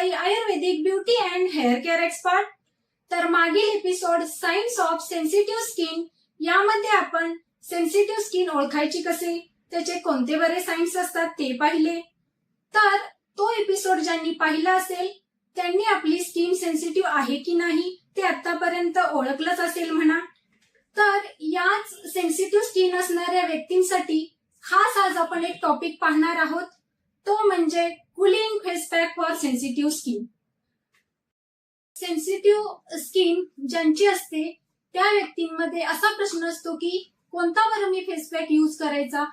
Sai Ayurvedic beauty and hair care expert. तर मागील episode science of sensitive skin यामध्ये आपण सेन्सिटिव्ह स्किन ओळखायची कसे, त्याचे कोणते बरे सायन्स असतात ते पाहिले. तर तो एपिसोड ज्यांनी पाहिला असेल त्यांनी आपली स्किन सेन्सिटिव्ह आहे की नाही ते आतापर्यंत ओळखलंच असेल म्हणा. तर याच सेन्सिटिव्ह स्किन असणाऱ्या व्यक्तींसाठी खास आज आपण एक टॉपिक पाहणार आहोत, तो म्हणजे cooling face pack for sensitive skin. Sensitive skin ज्यांची असते त्या व्यक्तींमध्ये असा प्रश्न असतो की कोणता बरं मी फेस पॅक यूज करायचा,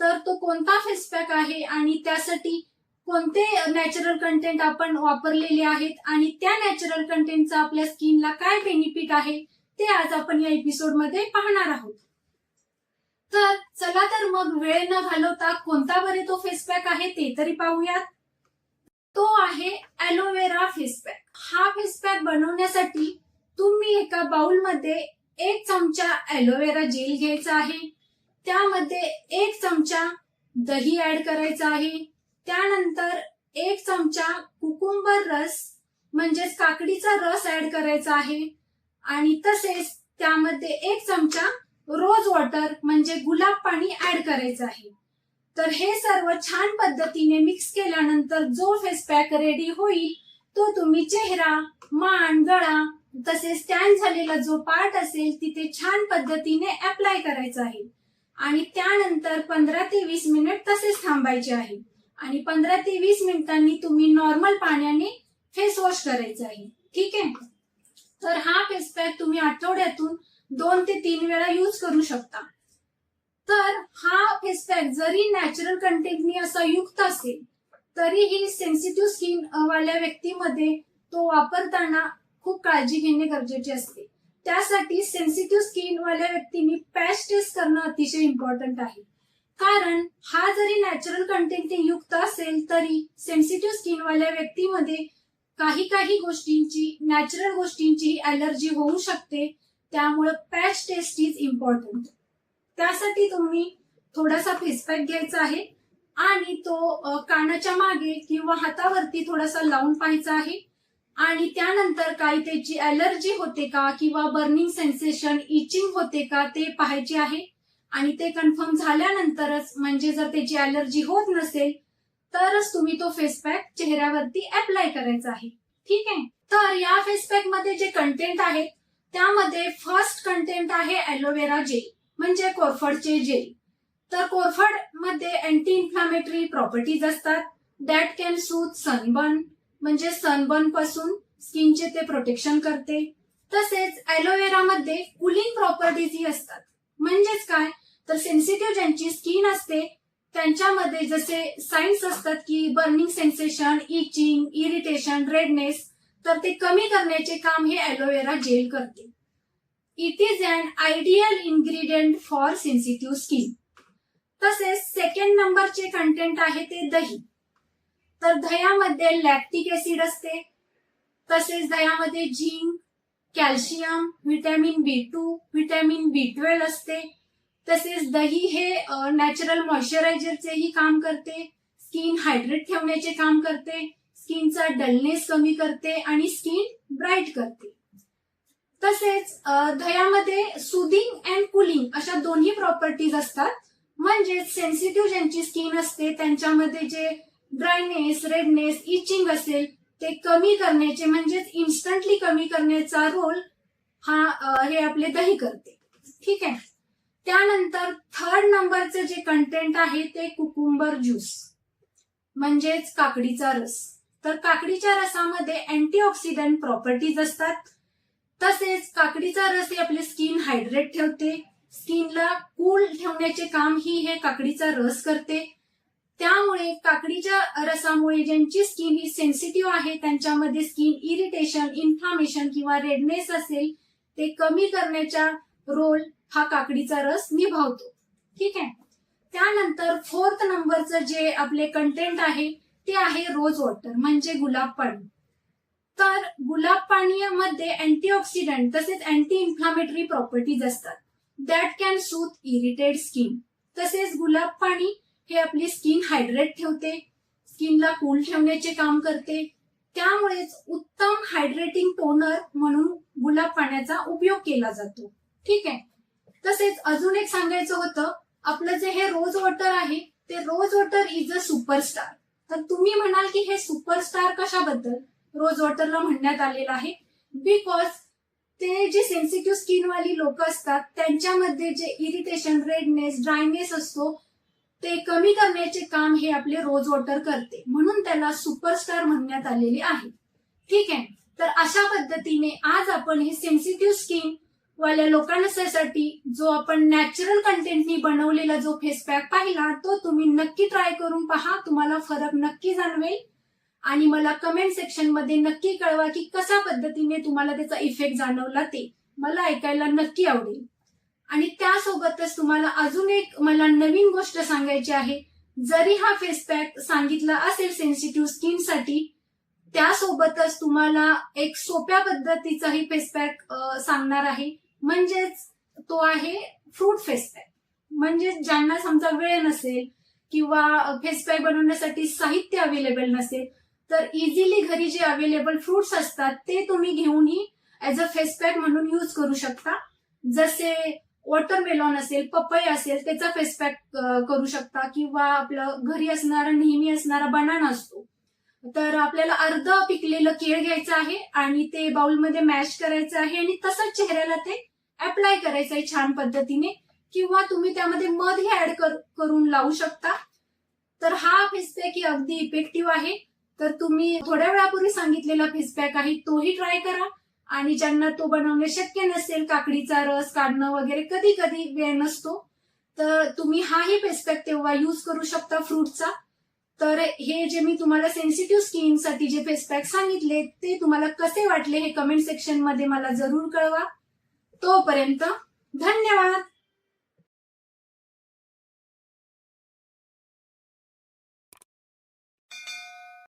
तर तो कोणता फेस पॅक आहे आणि त्यासाठी कोणते नॅचरल कंटेंट आपण वापरलेले आहेत आणि त्या नॅचरल कंटेंटचा आपल्या स्किनला काय बेनिफिट आहे ते आज आपण या एपिसोड मध्ये पाहणार आहोत. तर चला तर मग वेळ न घालवता कोणता बरे तो फेस पॅक आहे ते तरी पाहूयात. तो आहे ॲलोवेरा फेस पॅक. हा फेस पॅक बनवण्यासाठी तुम्ही एका बाउल मध्ये 1 चमचा ॲलोवेरा जेल घ्यायचा आहे, त्यामध्ये 1 चमचा दही ऍड करायचा आहे, त्यानंतर 1 चमचा कुकुंबर रस म्हणजेच काकडीचा रस ऍड करायचा आहे आणि तसेच त्यामध्ये 1 चमचा रोज वॉटर म्हणजे गुलाब पाणी ऍड करायचं आहे. तर हे सर्व छान पद्धतीने मिक्स केल्यानंतर जो फेस पॅक रेडी होईल तो तुम्ही चेहरा, मान, गळा तसेच टॅन झालेला जो पार्ट असेल तिथे छान पद्धतीने अप्लाय करायचा आहे आणि त्यानंतर 15 ते 20 मिनिट तसेच थांबायचे आहे आणि 15 ते 20 मिनिटांनी तुम्ही नॉर्मल पाण्याने फेस वॉश करायचं आहे. ठीक आहे. तर हा फेस पॅक तुम्ही आठवड्यातून 2 ते 3 वेळा यूज करू शकता. तर हा फेस पॅक जरी नॅचरल कंटेंटनी असा युक्त असेल तरीही सेन्सिटिव्ह स्किन वाल्या व्यक्तीमध्ये तो वापरताना खूप काळजी घेणे गरजेचे असते. त्यासाठी सेन्सिटिव्ह स्किन वाल्या व्यक्तींनी पॅच टेस्ट करणं अतिशय इम्पॉर्टंट आहे, कारण हा जरी नॅचरल कंटेंटने युक्त असेल तरी सेन्सिटिव्ह स्किन वाल्या व्यक्तीमध्ये काही गोष्टींची, नॅचरल गोष्टींची ॲलर्जी होऊ शकते. त्यामुळे पॅच टेस्ट इज इम्पॉर्टंट. त्यासाठी तुम्ही थोडासा फेस पॅक घ्यायचा आहे आणि तो कानाच्या मागे किंवा हातावरती थोडासा लावून पाहायचा आहे आणि त्यानंतर काही त्याची ॲलर्जी होते का किंवा बर्निंग सेन्सेशन, इचिंग होते का ते पाहायचे आहे आणि ते कन्फर्म झाल्यानंतरच, म्हणजे जर त्याची ॲलर्जी होत नसेल तरच तुम्ही तो फेस पॅक चेहऱ्यावरती अप्लाय करायचा आहे. ठीक आहे. तर या फेस पॅक मध्ये जे कंटेंट आहेत त्यामध्ये फर्स्ट कंटेंट आहे ॲलोवेरा जेल म्हणजे कोरफडचे जेल. तर कोरफड मध्ये अँटी इन्फ्लामेटरी प्रॉपर्टीज असतात. दॅट कॅन सूथ सनबर्न म्हणजे सनबर्न पासून स्किनचे ते प्रोटेक्शन करते. तसेच ॲलोवेरा मध्ये कूलिंग प्रॉपर्टीजही असतात. म्हणजेच काय, तर सेन्सिटिव्ह ज्यांची स्किन असते त्यांच्यामध्ये जसे साइन्स असतात की burning sensation, itching, irritation, redness, तर ते कमी करण्याचे काम हे ॲलोवेरा जेल करते. It is an ideal ingredient for sensitive skin. तसेच सेकंड नंबरचे कंटेंट आहे ते दही. तर दह्यामध्ये लॅक्टिक ऍसिड असते, तसेच दह्यामध्ये zinc, calcium, vitamin B2, vitamin B12 असते. तसेच दही हे नॅचरल मॉइश्चरायझरचेही काम करते, स्किन हायड्रेट ठेवण्याचे काम करते, स्किनचा डलनेस कमी करते आणि स्किन ब्राईट करते. तसेच दह्यामध्ये सुदिंग अँड कुलिंग अशा दोन्ही प्रॉपर्टीज असतात. म्हणजे सेन्सिटिव्ह ज्यांची स्किन असते त्यांच्यामध्ये जे ड्रायनेस, रेडनेस, इचिंग असेल ते कमी करण्याचे म्हणजेच इन्स्टंटली कमी करण्याचा रोल हे आपले दही करते. ठीक आहे. त्यानंतर थर्ड नंबरचे जे कंटेंट आहे ते कुकुंबर ज्यूस म्हणजेच काकडीचा रस. तर काकडीच्या रसामध्ये अँटीऑक्सिडंट प्रॉपर्टीज असतात. तसेच काकडीचा रस हे आपले स्किन हायड्रेट ठेवते, स्किनला कूल ठेवण्याचे काम ही हे काकडीचा रस करते. त्यामुळे काकडीच्या रसामुळे ज्यांची स्किन ही सेन्सिटिव्ह आहे त्यांच्यामध्ये स्किन इरिटेशन, इन्फ्लामेशन किंवा रेडनेस असेल ते कमी करण्याचा रोल हा काकडीचा रस निभावतो. ठीक आहे. त्यानंतर फोर्थ नंबरचं जे आपले कंटेंट आहे ते आहे रोज वॉटर म्हणजे गुलाब पाणी. तर गुलाब पाण्यामध्ये अँटीऑक्सिडंट तसेच अँटी इन्फ्लामेटरी प्रॉपर्टीज असतात. That can soothe aerated skin. तसेच गुलाब पाणी हे आपली स्किन हायड्रेट ठेवते, स्किनला कूल ठेवण्याचे काम करते. त्यामुळेच उत्तम हायड्रेटिंग टोनर म्हणून गुलाब पाण्याचा उपयोग केला जातो. ठीक आहे. तसेच अजून एक सांगायचं होतं, आपलं जे हे रोज वॉटर आहे ते rose water is a superstar. तर तुम्ही म्हणाल की हे सुपरस्टार कशाबद्दल रोज वॉटरला म्हणण्यात आलेलं आहे? बिकॉज ते जे सेन्सिटिव्ह स्किन वाली लोक असतात त्यांच्यामध्ये जे इरिटेशन, रेडनेस, ड्रायनेस असतो ते कमी करण्याचे काम हे आपले रोज वॉटर करते, म्हणून त्याला सुपरस्टार म्हणण्यात आलेले आहे. ठीक आहे. तर अशा पद्धतीने आज आपण हे सेन्सिटिव्ह स्किन वाल्या लोकांसाठी जो आपण नॅचरल कंटेंटनी बनवलेला जो फेस पॅक पाहिला तो तुम्ही नक्की ट्राय करून पहा. तुम्हाला फरक नक्की जाणवेल आणि मला कमेंट सेक्शन मध्ये नक्की कळवा की कशा पद्धतीने तुम्हाला त्याचा इफेक्ट जाणवला, ते मला ऐकायला नक्की आवडेल. आणि त्यासोबतच तुम्हाला अजून एक मला नवीन गोष्ट सांगायची आहे. जरी हा फेस पॅक सांगितला असेल सेन्सिटिव्ह स्किनसाठी, त्यासोबतच तुम्हाला एक सोप्या पद्धतीचाही फेस पॅक सांगणार आहे. म्हणजेच तो आहे फ्रूट फेस पॅक. म्हणजे ज्यांना समजा वेळ नसेल किंवा फेस पॅक बनवण्यासाठी साहित्य अवेलेबल नसेल तर इझिली घरी जे अवेलेबल फ्रुट्स असतात ते तुम्ही घेऊनही ऍज अ फेस पॅक म्हणून यूज करू शकता. जसे वॉटरमेलॉन असेल, पपई असेल, त्याचा फेस पॅक करू शकता. किंवा आपलं घरी असणारा नेहमी असणारा बनाना असतो, तर आपल्याला अर्ध पिकलेलं केळ घ्यायचं आहे आणि ते बाउलमध्ये मॅश करायचं आहे आणि तसंच चेहऱ्याला ते अप्लाय करायचं आहे छान पद्धतीने. किंवा तुम्ही त्यामध्ये मधही ऍड करून लावू शकता. तर हा फेस पॅक अगदी इफेक्टिव्ह आहे. तर तुम्ही थोड्या वेळापूर्वी सांगितलेला फेस पॅक आहे तोही ट्राय करा. आणि ज्यांना तो बनवणे शक्य नसेल, काकडीचा रस काढणं वगैरे कधी कधी वेळ नसतो, तर तुम्ही हाही फेस पॅक तेव्हा यूज करू शकता फ्रूटचा. तर हे जे मी तुम्हाला सेन्सिटिव्ह स्किनसाठी जे फेस पॅक सांगितले ते तुम्हाला कसे वाटले हे कमेंट सेक्शन मध्ये मला जरूर कळवा. तोपर्यंत धन्यवाद.